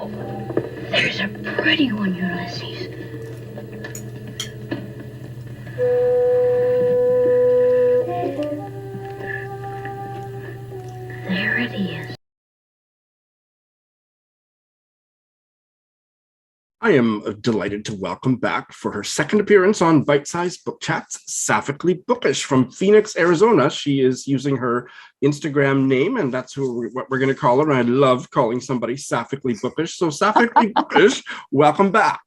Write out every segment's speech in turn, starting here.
There's a pretty one, Ulysses. There it is. I am delighted to welcome back for her second appearance on Bite Size Book Chats, sapphicly Bookish from Phoenix, Arizona. She is using her Instagram name, and that's what we're going to call her. And I love calling somebody sapphicly Bookish. So sapphicly Bookish, welcome back.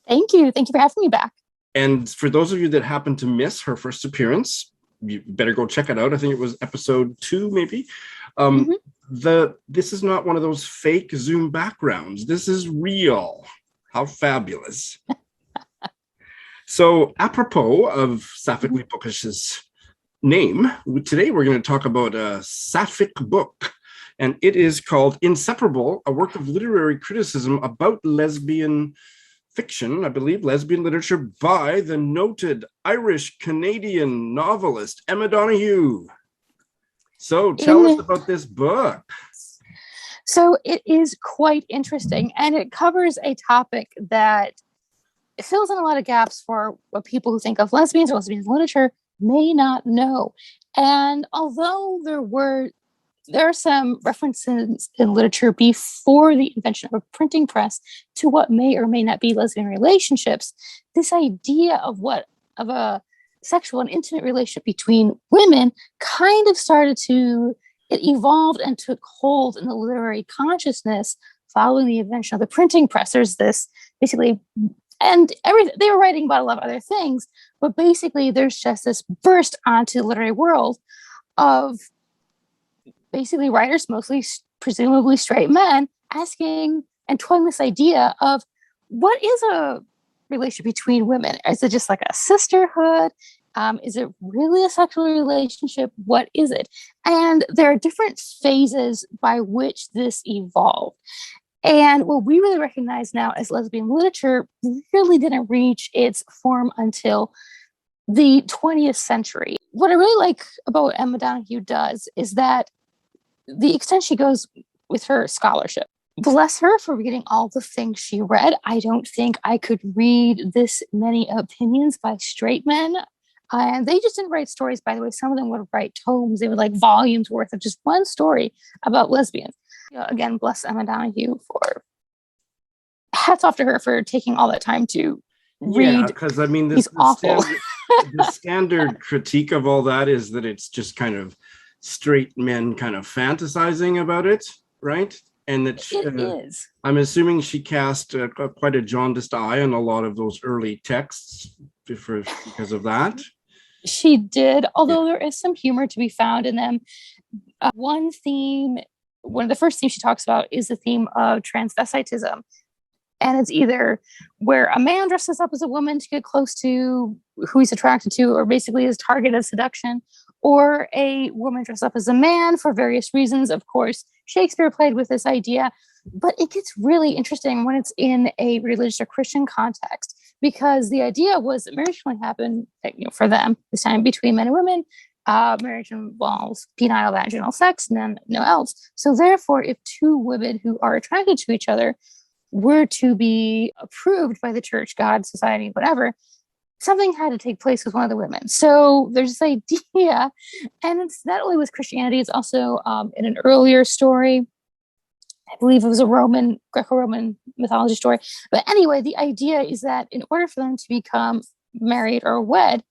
Thank you. Thank you for having me back. And for those of you that happen to miss her first appearance, you better go check it out. I think it was episode 2, maybe. This is not one of those fake Zoom backgrounds. This is real. How fabulous. So apropos of sapphicly Bookish's name, today we're going to talk about a sapphic book, and it is called Inseparable, a work of literary criticism about lesbian fiction, I believe, lesbian literature by the noted Irish-Canadian novelist Emma Donoghue. So tell us about this book. So it is quite interesting, and it covers a topic that fills in a lot of gaps for what people who think of lesbians or lesbian literature may not know. And although there are some references in literature before the invention of a printing press to what may or may not be lesbian relationships, this idea of a sexual and intimate relationship between women kind of it evolved and took hold in the literary consciousness following the invention of the printing press. There's this basically, and they were writing about a lot of other things, but basically there's just this burst onto the literary world of basically writers, mostly presumably straight men, asking and toying this idea of what is a relationship between women? Is it just like a sisterhood? Is it really a sexual relationship? What is it? And there are different phases by which this evolved. And what we really recognize now as lesbian literature really didn't reach its form until the 20th century. What I really like about Emma Donoghue does is that the extent she goes with her scholarship. Bless her for reading all the things she read. I don't think I could read this many opinions by straight men. And they just didn't write stories, by the way. Some of them would write tomes. They would like volumes worth of just one story about lesbians. Again, bless Emma Donoghue for, hats off to her for taking all that time to read. Yeah, because I mean, the standard critique of all that is that it's just kind of straight men kind of fantasizing about it, right? And that it is. I'm assuming she cast quite a jaundiced eye on a lot of those early texts because of that. She did, although there is some humor to be found in them. One of the first themes she talks about is the theme of transvestitism. And it's either where a man dresses up as a woman to get close to who he's attracted to, or basically his target of seduction, or a woman dressed up as a man for various reasons. Of course, Shakespeare played with this idea, but it gets really interesting when it's in a religious or Christian context, because the idea was that marriage can only happen, for them, this time between men and women. Marriage involves penile vaginal sex and then no else. So therefore, if two women who are attracted to each other were to be approved by the church, God, society, whatever, something had to take place with one of the women. So there's this idea, and it's not only with Christianity, it's also in an earlier story. I believe it was a Greco-Roman mythology story. But anyway, the idea is that in order for them to become married or wed,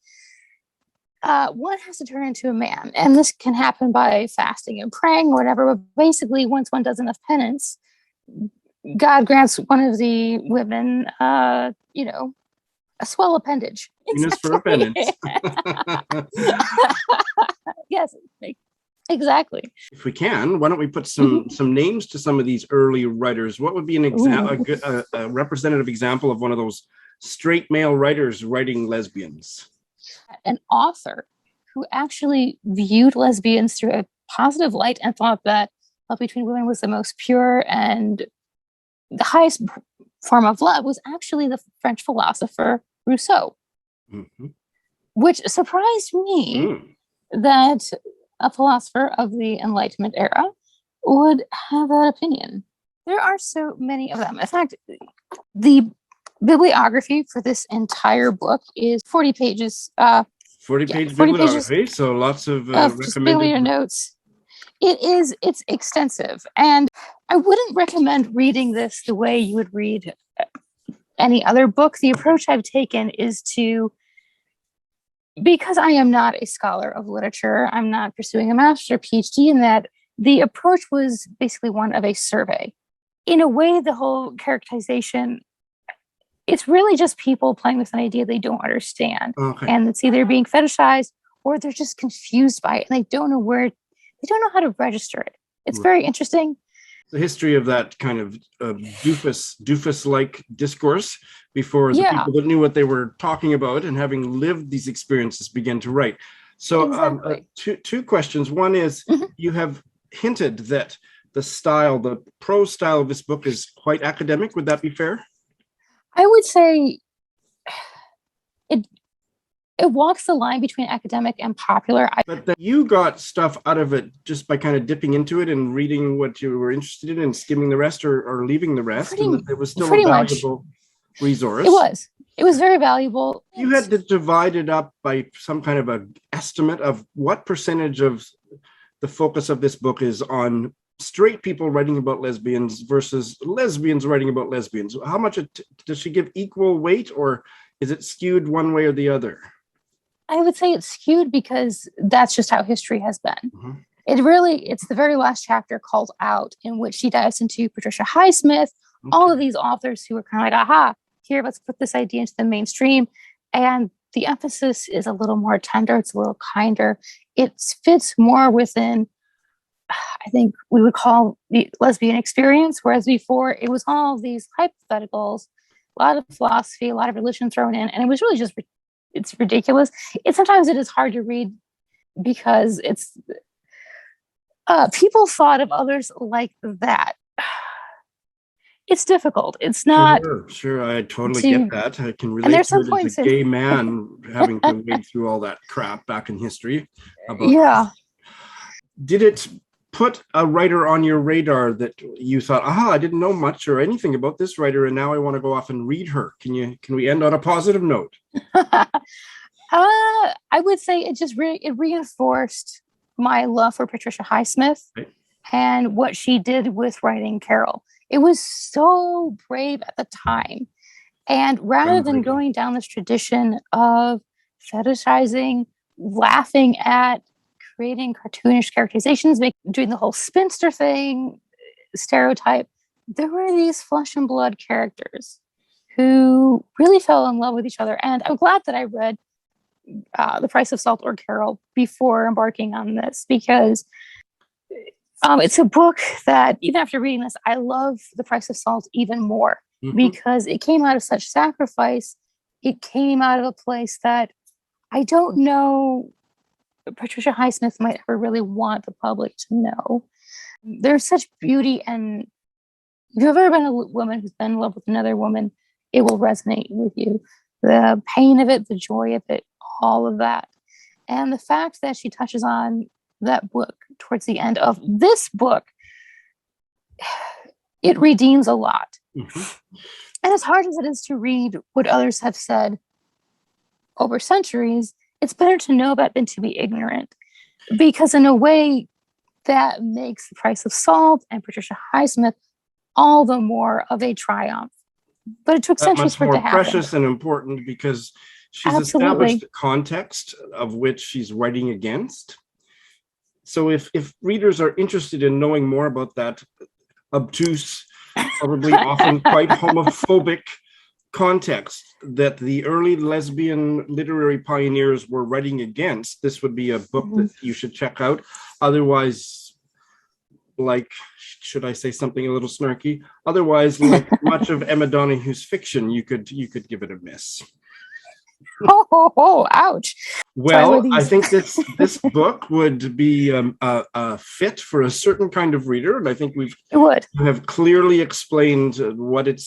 one has to turn into a man. And this can happen by fasting and praying or whatever. But basically, once one does enough penance, God grants one of the women, a swell appendage. Penis for a penance. Yes, exactly. If we can, why don't we put some names to some of these early writers? What would be an example, a representative example of one of those straight male writers writing lesbians? An author who actually viewed lesbians through a positive light and thought that love between women was the most pure and the highest form of love was actually the French philosopher Rousseau, which surprised me that a philosopher of the Enlightenment era would have that opinion. There are so many of them. In fact, the bibliography for this entire book is 40 pages. 40-page 40 pages bibliography, so lots of just recommended notes. It's extensive, and I wouldn't recommend reading this the way you would read any other book. The approach I've taken is to, because I am not a scholar of literature, I'm not pursuing a master's or PhD in that, the approach was basically one of a survey. In a way, the whole characterization, it's really just people playing with an idea they don't understand. Okay. And it's either being fetishized or they're just confused by it and they don't know how to register it. It's very interesting. The history of that kind of doofus-like discourse before the people that knew what they were talking about and having lived these experiences began to write. So Exactly. Two questions. One is, you have hinted that the prose style of this book is quite academic. Would that be fair? I would say it walks the line between academic and popular. But that you got stuff out of it just by kind of dipping into it and reading what you were interested in and skimming the rest or leaving the rest. And that it was still a valuable resource. It was very valuable. You had to divide it up by some kind of an estimate of what percentage of the focus of this book is on straight people writing about lesbians versus lesbians writing about lesbians. How much does she give equal weight, or is it skewed one way or the other? I would say it's skewed because that's just how history has been. It's the very last chapter called Out, in which she dives into Patricia Highsmith, all of these authors who are kind of like, aha, here, let's put this idea into the mainstream. And the emphasis is a little more tender. It's a little kinder. It fits more within, I think we would call the lesbian experience, whereas before it was all these hypotheticals, a lot of philosophy, a lot of religion thrown in, and it was really just, it's ridiculous. Sometimes it is hard to read because it's people thought of others like that. It's difficult. It's not. Sure. I totally get that. I can relate to it as a gay man having to wade through all that crap back in history. Did it put a writer on your radar that you thought, I didn't know much or anything about this writer, and now I want to go off and read her? Can we end on a positive note? I would say it reinforced my love for Patricia Highsmith and what she did with writing Carol. It was so brave at the time. And rather than going down this tradition of fetishizing, laughing at, creating cartoonish characterizations, doing the whole spinster thing, stereotype, there were these flesh and blood characters who really fell in love with each other. And I'm glad that I read The Price of Salt or Carol before embarking on this, because it's a book that, even after reading this, I love The Price of Salt even more, because it came out of such sacrifice. It came out of a place that I don't know Patricia Highsmith might ever really want the public to know. There's such beauty, and if you've ever been a woman who's been in love with another woman, it will resonate with you. The pain of it, the joy of it, all of that. And the fact that she touches on that book towards the end of this book, it redeems a lot. And as hard as it is to read what others have said over centuries, it's better to know about than to be ignorant, because in a way that makes The Price of Salt and Patricia Highsmith all the more of a triumph. But it took centuries for it to happen. Much more precious and important because she's established the context of which she's writing against. So if readers are interested in knowing more about that obtuse, probably often quite homophobic context that the early lesbian literary pioneers were writing against, this would be a book that you should check out. Otherwise, like, should I say something a little snarky? Otherwise, like much of Emma Donoghue's fiction, you could give it a miss. Oh, ouch. Well, I think this book would be a fit for a certain kind of reader, and I think you have clearly explained what it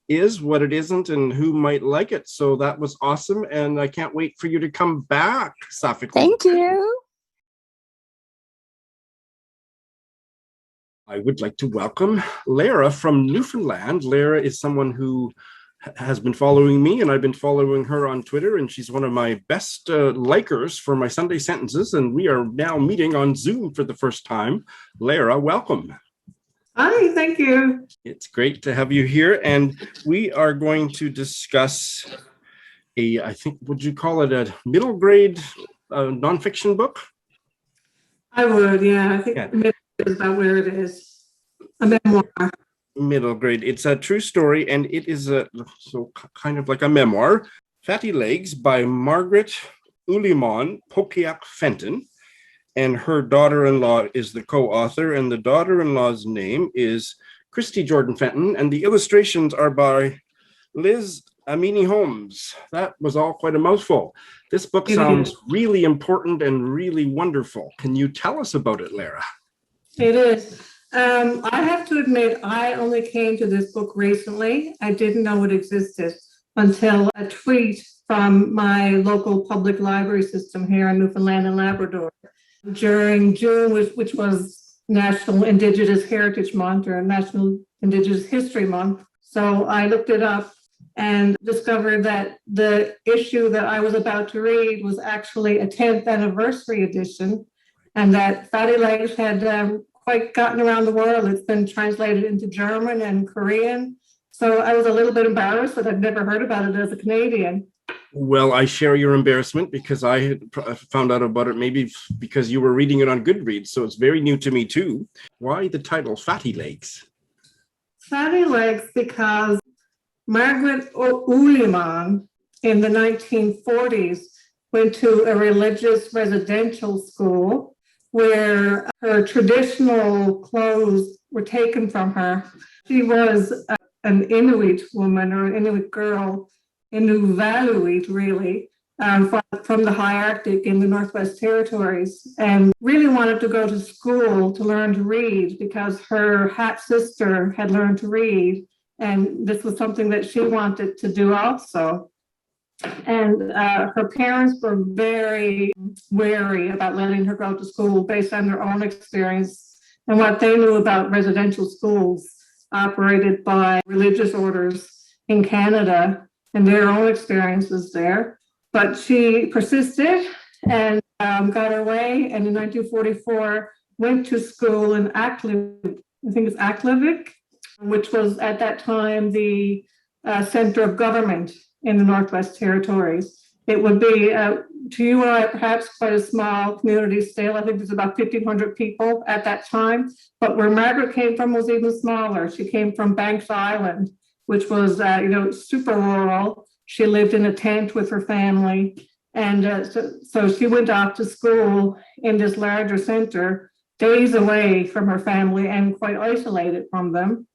is, what it isn't, and who might like it. So that was awesome, and I can't wait for you to come back, sapphicly. Thank you. I would like to welcome Lara from Newfoundland. Lara is someone who has been following me, and I've been following her on Twitter, and she's one of my best likers for my Sunday sentences, and we are now meeting on Zoom for the first time. Lara, welcome. Hi, thank you. It's great to have you here, and we are going to discuss I think, would you call it a middle grade nonfiction book? I would, yeah. I think middle is about where it is. A memoir. Middle grade. It's a true story, and it is kind of like a memoir. Fatty Legs by Margaret Pokiak-Fenton, and her daughter-in-law is the co-author, and the daughter-in-law's name is Christy Jordan-Fenton, and the illustrations are by Liz Amini-Holmes. That was all quite a mouthful. This book sounds really important and really wonderful. Can you tell us about it, Lara? It is. I have to admit, I only came to this book recently. I didn't know it existed until a tweet from my local public library system here in Newfoundland and Labrador during June, which was National Indigenous Heritage Month or National Indigenous History Month. So I looked it up and discovered that the issue that I was about to read was actually a 10th anniversary edition, and that Fatty Legs had quite gotten around the world. It's been translated into German and Korean. So I was a little bit embarrassed that I'd never heard about it as a Canadian. Well, I share your embarrassment because I had found out about it maybe because you were reading it on Goodreads, so it's very new to me too. Why the title Fatty Legs? Fatty Legs because Margaret Uliman in the 1940s went to a religious residential school where her traditional clothes were taken from her. She was an Inuit woman or an Inuit girl, Inuvaluit really, from the high Arctic in the Northwest Territories, and really wanted to go to school to learn to read because her half sister had learned to read. And this was something that she wanted to do also. And her parents were very wary about letting her go to school based on their own experience and what they knew about residential schools operated by religious orders in Canada and their own experiences there. But she persisted and got her way, and in 1944 went to school in Aklavik, which was at that time the center of government in the Northwest Territories. It would be, to you and I, perhaps quite a small community still. I think there's about 1,500 people at that time. But where Margaret came from was even smaller. She came from Banks Island, which was, super rural. She lived in a tent with her family. And so she went off to school in this larger center, days away from her family and quite isolated from them.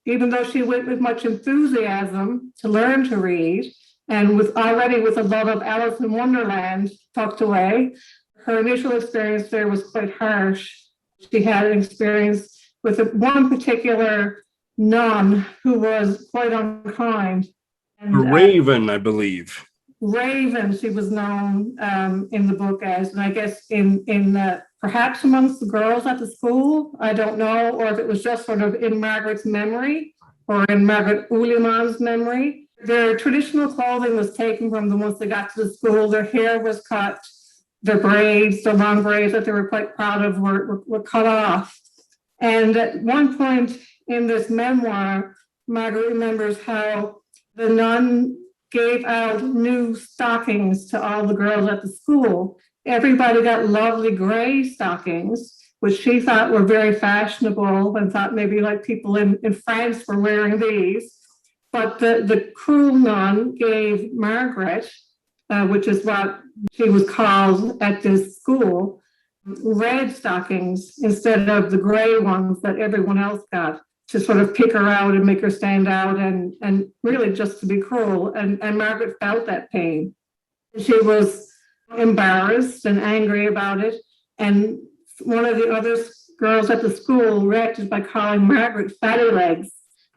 Even though she went with much enthusiasm to learn to read, and already with a lot of Alice in Wonderland tucked away, her initial experience there was quite harsh. She had an experience with one particular nun who was quite unkind. And, Raven, I believe. Raven, she was known in the book as, and I guess in perhaps amongst the girls at the school, I don't know, or if it was just sort of in Margaret's memory or in Margaret Uliman's memory. Their traditional clothing was taken from them once they got to the school. Their hair was cut, their braids, the long braids that they were quite proud of were cut off. And at one point in this memoir, Margaret remembers how the nun gave out new stockings to all the girls at the school. Everybody got lovely gray stockings, which she thought were very fashionable and thought maybe like people in France were wearing these. But the cruel nun gave Margaret, which is what she was called at this school, red stockings instead of the gray ones that everyone else got, to sort of pick her out and make her stand out and really just to be cruel. And Margaret felt that pain. She was embarrassed and angry about it. And one of the other girls at the school reacted by calling Margaret Fatty Legs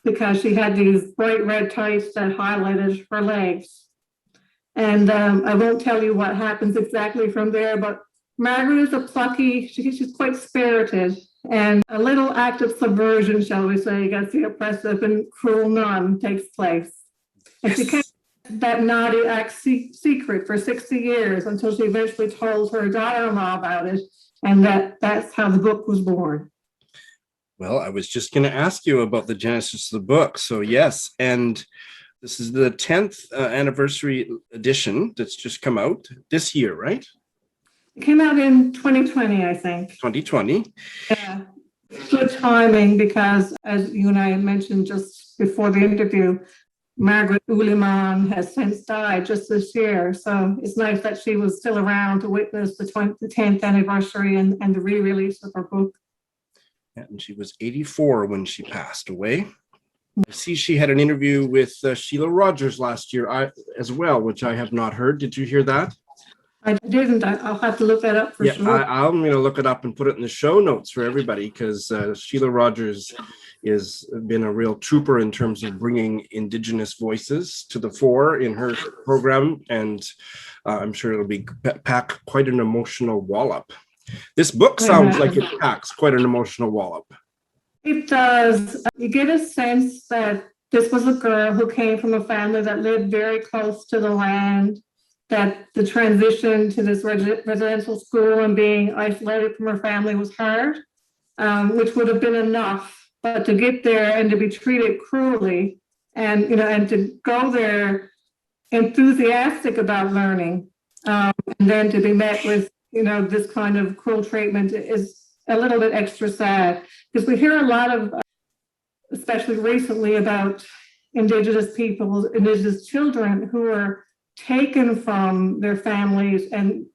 because she had these bright red tights that highlighted her legs. And I won't tell you what happens exactly from there, but Margaret is a plucky, she's quite spirited, and a little act of subversion, shall we say, against the oppressive and cruel nun takes place. And she kept that naughty act secret for 60 years until she eventually told her daughter-in-law about it, and that's how the book was born. Well, I was just going to ask you about the genesis of the book. So yes, and this is the 10th anniversary edition that's just come out this year, right? It came out in 2020, I think. 2020. Yeah, good timing because, as you and I mentioned just before the interview, Margaret Uliman has since died just this year. So it's nice that she was still around to witness the 10th anniversary and the re-release of her book. And she was 84 when she passed away. I see she had an interview with Sheila Rogers last year as well, which I have not heard. Did you hear that? I didn't. I'll have to look that up for sure. I'm going to look it up and put it in the show notes for everybody because Sheila Rogers has been a real trooper in terms of bringing Indigenous voices to the fore in her program. And I'm sure it'll pack quite an emotional wallop. This book sounds like it packs quite an emotional wallop. It does. You get a sense that this was a girl who came from a family that lived very close to the land, that the transition to this residential school and being isolated from her family was hard, which would have been enough. But to get there and to be treated cruelly and to go there enthusiastic about learning, and then to be met with this kind of cruel treatment is a little bit extra sad, because we hear a lot of, especially recently, about Indigenous people, Indigenous children who are taken from their families and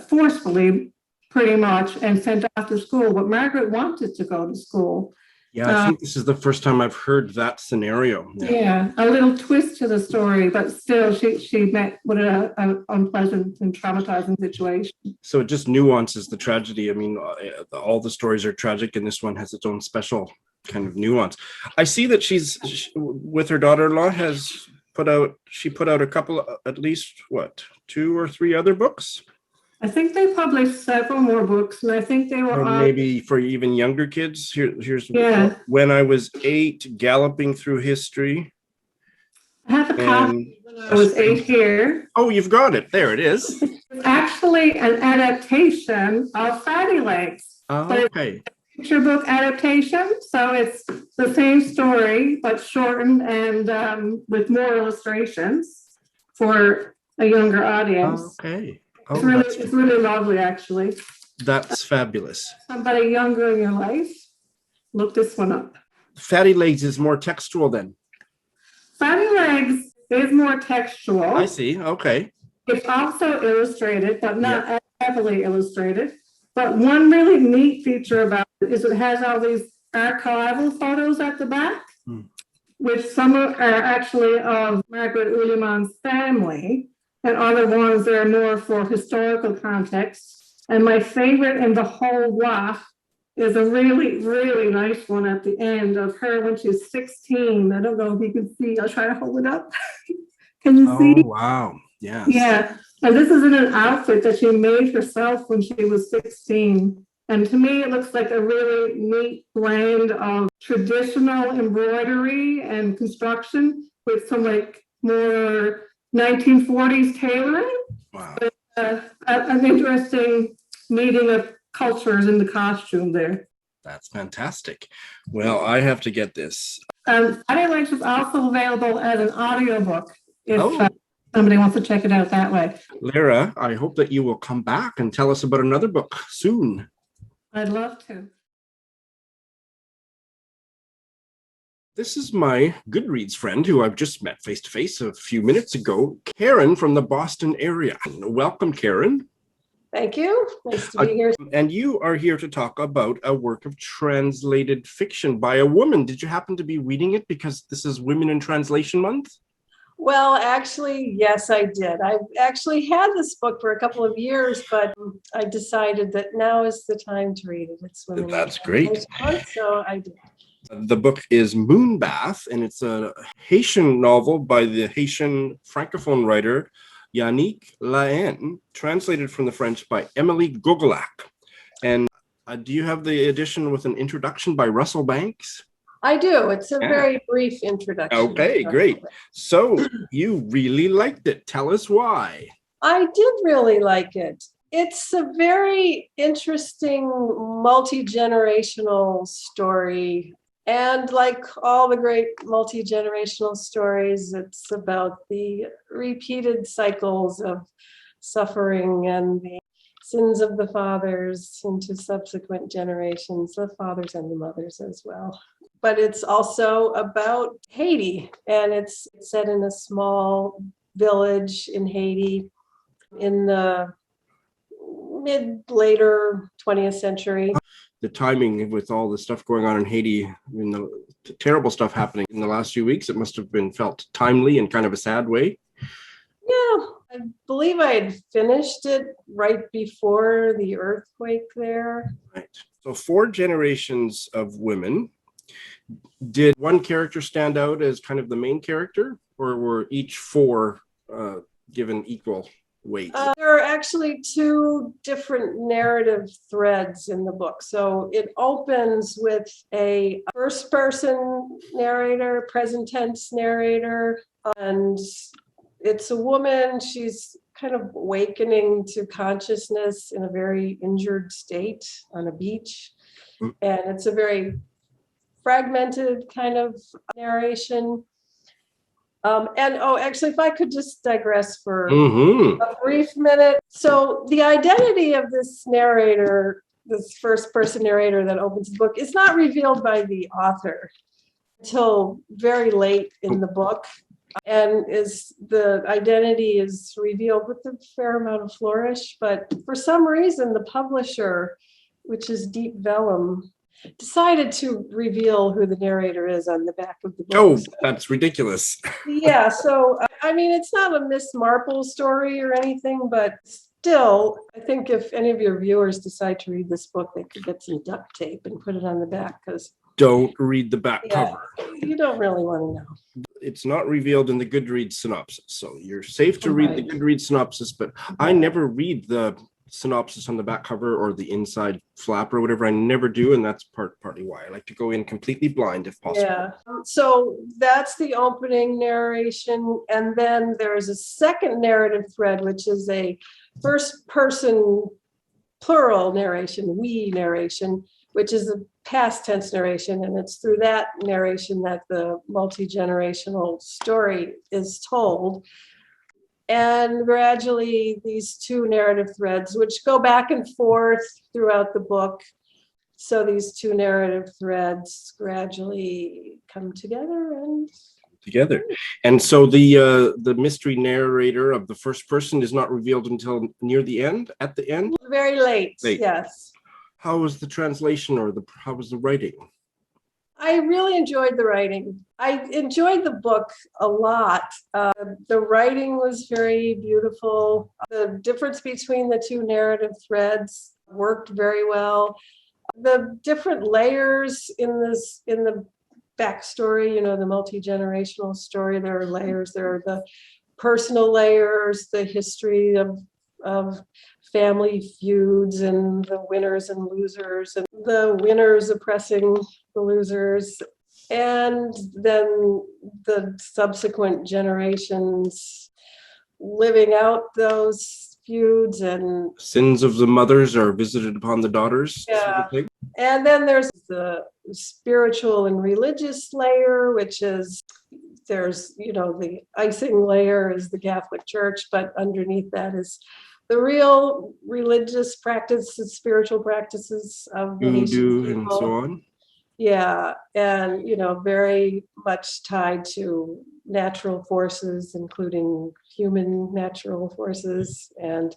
forcefully, pretty much, and sent off to school. But Margaret wanted to go to school. Yeah, I think this is the first time I've heard that scenario. Yeah, a little twist to the story, but still she met with an unpleasant and traumatizing situation. So it just nuances the tragedy. I mean, all the stories are tragic, and this one has its own special kind of nuance. I see that she's with her daughter-in-law put out a couple, at least, 2 or 3 other books? I think they published several more books, and I think they were maybe for even younger kids. Here's When I Was 8, Galloping Through History. I have a copy when I was 8 here. Oh, you've got it. There it is. It's actually an adaptation of Fatty Legs. Oh, okay. Picture book adaptation, so it's the same story but shortened and with more illustrations for a younger audience. Okay. It's really lovely, actually. That's fabulous. Somebody younger in your life, look this one up. Fatty Legs is more textual then. Fatty Legs is more textual. I see. Okay. It's also illustrated, but not as heavily illustrated. But one really neat feature about it is it has all these archival photos at the back, which some are actually of Margaret Uliman's family, and other ones that are more for historical context. And my favorite in the whole lot is a really, really nice one at the end of her when she's 16. I don't know if you can see. I'll try to hold it up. Can you see? Oh, wow. Yes. Yeah. And this is in an outfit that she made herself when she was 16. And to me, it looks like a really neat blend of traditional embroidery and construction with some more 1940s tailoring. Wow. An interesting meeting of cultures in the costume there. That's fantastic. Well, I have to get this. Fatty Legs is also available as an audiobook if somebody wants to check it out that way. Lara, I hope that you will come back and tell us about another book soon. I'd love to. This is my Goodreads friend who I've just met face-to-face a few minutes ago, Karen from the Boston area. Welcome, Karen. Thank you. Nice to be here. And you are here to talk about a work of translated fiction by a woman. Did you happen to be reading it because this is Women in Translation Month? Well, actually, yes, I did. I've actually had this book for a couple of years, but I decided that now is the time to read it. It's Women That's in great. Translation Month, so I did. The book is Moonbath, and it's a Haitian novel by the Haitian Francophone writer Yanick, Lahens, translated from the French by Emily Gogolak. And Do you have the edition with an introduction by Russell Banks? I do. It's a Yeah. very brief introduction. Okay, great. So you really liked it. Tell us why. I did really like it. It's a very interesting multi-generational story. And like all the great multi-generational stories, it's about the repeated cycles of suffering and the sins of the fathers into subsequent generations, the fathers and the mothers as well. But it's also about Haiti, and it's set in a small village in Haiti in the later 20th century. The timing with all the stuff going on in Haiti, the terrible stuff happening in the last few weeks, it must have been felt timely in kind of a sad way. Yeah, I believe I had finished it right before the earthquake there. Right. So 4 generations of women. Did one character stand out as kind of the main character, or were each 4 given equal weight? There are actually 2 different narrative threads in the book. So it opens with a first-person narrator, present tense narrator, and it's a woman. She's kind of awakening to consciousness in a very injured state on a beach. And it's a very fragmented kind of narration. Actually, if I could just digress for a brief minute. So the identity of this narrator, this first person narrator that opens the book, is not revealed by the author until very late in the book. And the identity is revealed with a fair amount of flourish. But for some reason, the publisher, which is Deep Vellum, decided to reveal who the narrator is on the back of the book. Oh, that's ridiculous. Yeah, so I mean, it's not a Miss Marple story or anything, but still, I think if any of your viewers decide to read this book, they could get some duct tape and put it on the back, because Don't read the back cover. you don't really want to know. It's not revealed in the Goodreads synopsis, so you're safe to read the Goodreads synopsis, but I never read the synopsis on the back cover or the inside flap or whatever. I never do, and that's partly why I like to go in completely blind if possible. Yeah, so that's the opening narration, and then there's a second narrative thread, which is a first person plural narration, we narration, which is a past tense narration, and it's through that narration that the multi-generational story is told. And gradually these 2 narrative threads, which go back and forth throughout the book, so these 2 narrative threads gradually come together. And so the mystery narrator of the first person is not revealed until near the end, at the end? Very late. Yes. How was the translation, or how was the writing? I really enjoyed the writing. I enjoyed the book a lot. The writing was very beautiful. The difference between the 2 narrative threads worked very well. The different layers in the backstory, the multi-generational story, there are layers. There are the personal layers, the history of family feuds and the winners and losers, and the winners oppressing the losers, and then the subsequent generations living out those feuds, and sins of the mothers are visited upon the daughters. Yeah. And then there's the spiritual and religious layer, which is there's the icing layer is the Catholic Church, but underneath that is the real religious practices, spiritual practices of the Haitian people. And so on. Yeah, and very much tied to natural forces, including human natural forces, and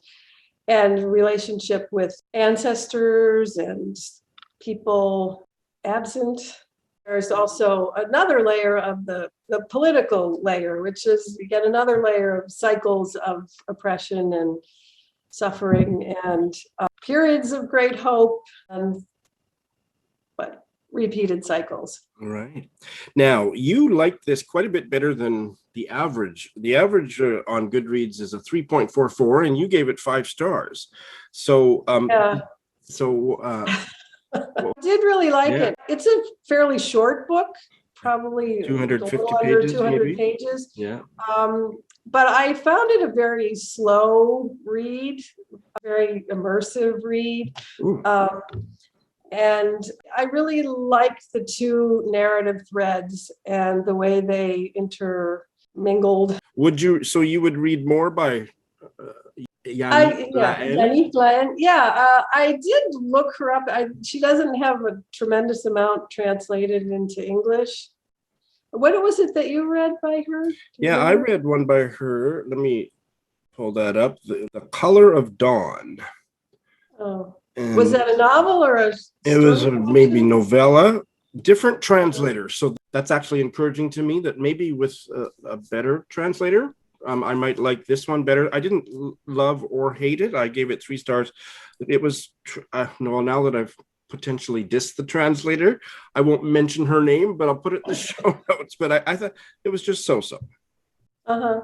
relationship with ancestors and people absent. There's also another layer of the political layer, which is yet another layer of cycles of oppression and suffering and periods of great hope, and repeated cycles. Right. Now, you liked this quite a bit better than the average. The average on Goodreads is a 3.44, and you gave it 5 stars. So, I did really like Yeah. it. It's a fairly short book, probably 250 a little under pages, 200 maybe? pages. Yeah. But I found it a very slow read, a very immersive read. Ooh. And I really liked the two narrative threads and the way they intermingled. So you would read more by Yanick? Yanick. I did look her up. She doesn't have a tremendous amount translated into English. What was it that you read by her? Yeah, I read one by her. Let me pull that up. The Color of Dawn. Oh, And was that a novel or a it was story? maybe novella, different translators. So that's actually encouraging to me that maybe with a better translator, I might like this one better. I didn't love or hate it. I gave it 3 stars. It was, no, now that I've potentially dissed the translator, I won't mention her name, but I'll put it in the show notes. But I thought it was just so-so. Uh-huh.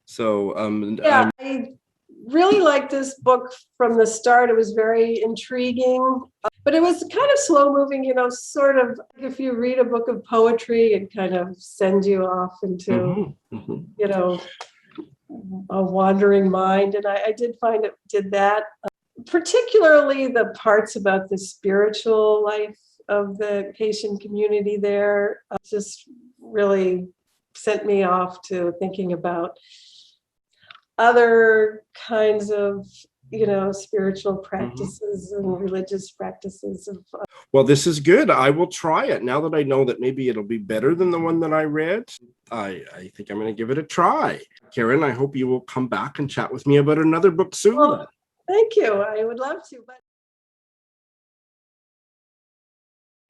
So, yeah, I really liked this book from the start. It was very intriguing, but it was kind of slow moving, sort of if you read a book of poetry, it kind of sends you off into, a wandering mind. And I did find it did that, particularly the parts about the spiritual life of the Haitian community there, just really sent me off to thinking about other kinds of spiritual practices and religious practices of well, this is good. I will try it now that I know that maybe it'll be better than the one that I read. I think I'm going to give it a try. Karen, I hope you will come back and chat with me about another book soon. Well, thank you. I would love to.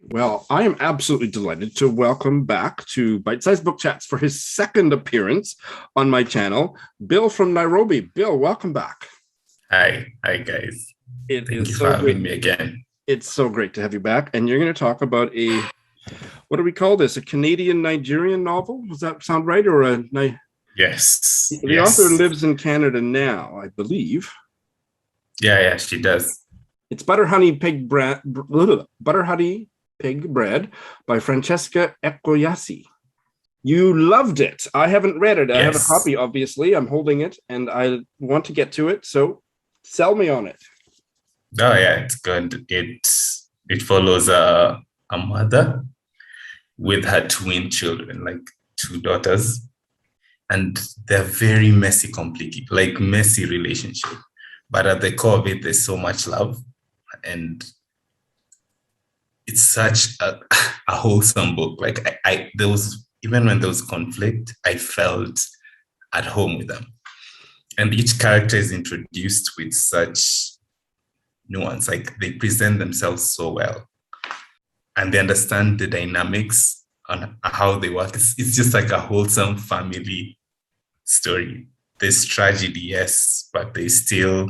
Well, I am absolutely delighted to welcome back to Bite Size Book Chats for his second appearance on my channel, Bill from Nairobi. Bill, welcome back. Hi guys. Thank you for having me again. It's so great to have you back. And you're going to talk about what do we call this? A Canadian-Nigerian novel? Does that sound right? Or Yes. The author lives in Canada now, I believe. Yeah, she does. It's Butter Honey Pig Bread by Francesca Ekoyasi. You loved it. I haven't read it. I have a copy, obviously. I'm holding it, and I want to get to it. So sell me on it. Oh, yeah, it's good. It follows a mother with her twin children, like 2 daughters. And they're very messy, complicated, like messy relationship. But at the core of it, there's so much love. And it's such a wholesome book. Like there was, even when there was conflict, I felt at home with them. And each character is introduced with such nuance. Like they present themselves so well. And they understand the dynamics on how they work. It's just like a wholesome family story. There's tragedy, yes, but there's still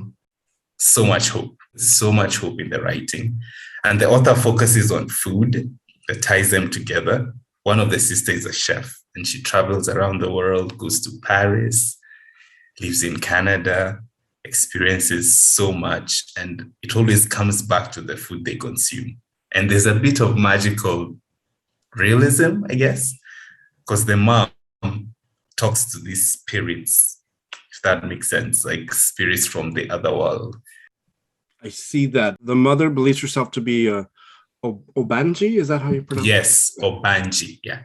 so much hope. So much hope in the writing. And the author focuses on food that ties them together. One of the sisters is a chef, and she travels around the world, goes to Paris, lives in Canada, experiences so much, and it always comes back to the food they consume. And there's a bit of magical realism, I guess, because the mom talks to these spirits, if that makes sense, like spirits from the other world. I see that. The mother believes herself to be Obanji. Is that how you pronounce it? Yes, Obanji, yeah.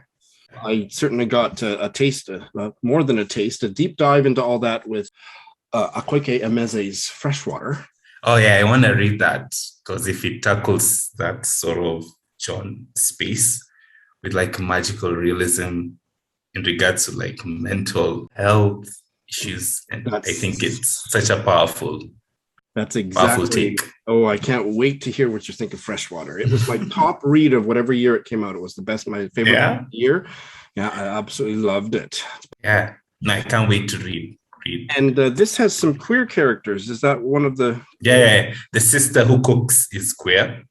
I certainly got a taste, more than a taste, a deep dive into all that with Akweke Emeze's Freshwater. Oh, yeah, I want to read that because if it tackles that sort of John space with like magical realism in regards to like mental health issues, and I think it's such a powerful take. Oh, I can't wait to hear what you think of Freshwater. It was my top read of whatever year it came out. It was the best, my favorite year. Yeah, I absolutely loved it. Yeah, no, I can't wait to read. And this has some queer characters. Is that one of the... Yeah, the sister who cooks is queer.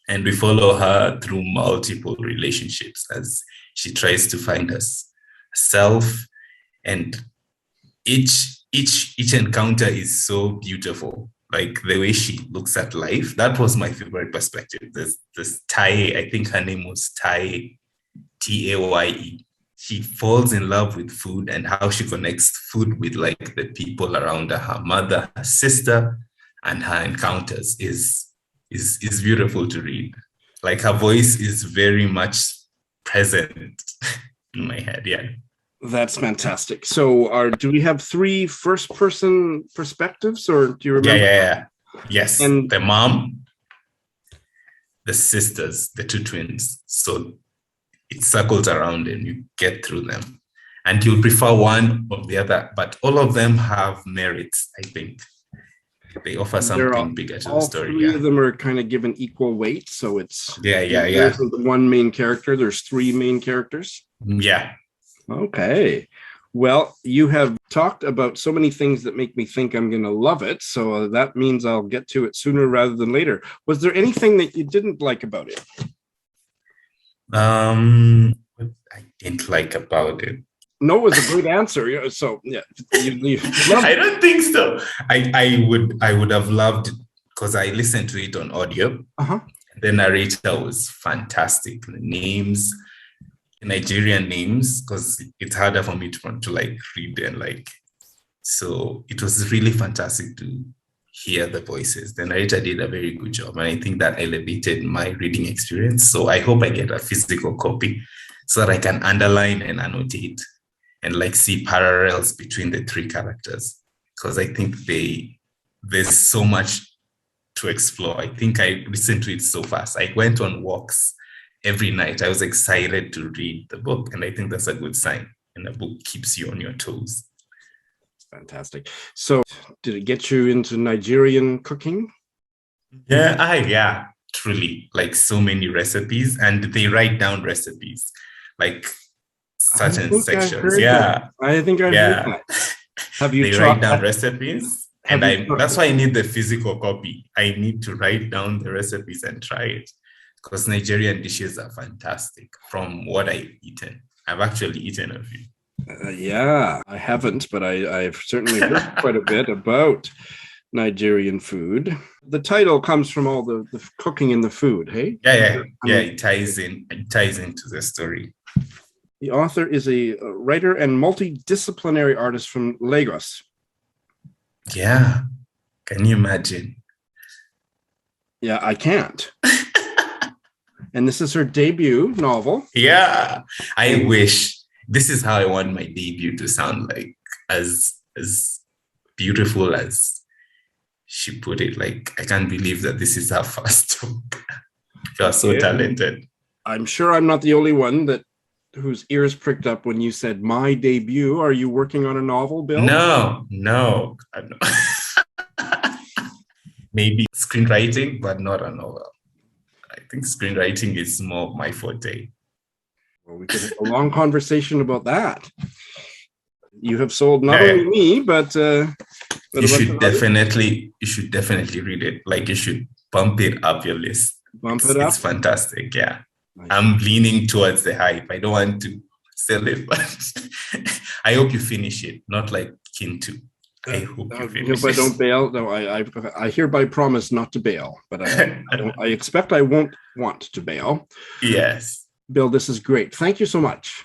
And we follow her through multiple relationships as she tries to find herself. And each encounter is so beautiful. like the way she looks at life. That was my favorite perspective. This Taye, I think her name was Taye, Taye. She falls in love with food and how she connects food with like the people around her mother, her sister, and her encounters is beautiful to read. Like her voice is very much present in my head. Yeah. That's fantastic. So do we have 3 first-person perspectives, or do you remember? Yeah. Yes. And the mom, the sisters, the 2 twins. So it circles around and you get through them. And you'll prefer one or the other, but all of them have merits, I think. They offer something bigger to the story. All 3 of them are kind of given equal weight. So it's yeah. There isn't one main character. There's 3 main characters. Yeah. Okay. Well, you have talked about so many things that make me think I'm going to love it. So that means I'll get to it sooner rather than later. Was there anything that you didn't like about it? What I didn't like about it. No was a great answer. So yeah, I don't think so. I would have loved, because I listened to it on audio. The narrator was fantastic. The names, Nigerian names, because it's harder for me to like read and like. So it was really fantastic to hear the voices. The narrator did a very good job, and I think that elevated my reading experience. So I hope I get a physical copy so that I can underline and annotate and like see parallels between the 3 characters, because I think there's so much to explore. I think I listened to it so fast. I went on walks every night. I was excited to read the book, and I think that's a good sign. And a book keeps you on your toes. Fantastic. So did it get you into Nigerian cooking? Yeah, truly. Like so many recipes, and they write down recipes, like certain sections. Yeah. I think I've heard that. Have you They write down recipes, and that's why I need the physical copy. I need to write down the recipes and try it, because Nigerian dishes are fantastic from what I've eaten. I've actually eaten a few. Yeah, I haven't, but I've certainly heard quite a bit about Nigerian food. The title comes from all the cooking in the food, hey? Yeah. It ties into the story. The author is a writer and multidisciplinary artist from Lagos. Yeah. Can you imagine? Yeah, I can't. And this is her debut novel. Yeah. I wish. This is how I want my debut to sound like, as beautiful as she put it. Like, I can't believe that this is her first book. You are so talented. I'm sure I'm not the only one whose ears pricked up when you said my debut. Are you working on a novel, Bill? No. Maybe screenwriting, but not a novel. I think screenwriting is more of my forte. Well, we could have a long conversation about that. You have sold not only me, but you should definitely read it. Like, you should bump it up your list. It's fantastic. Yeah. Nice. I'm leaning towards the hype. I don't want to sell it, but I hope you finish it. Not like Kintu. I hope you finish it. If I don't bail, no, I hereby promise not to bail, but I expect I won't want to bail. Yes. Bill, this is great. Thank you so much.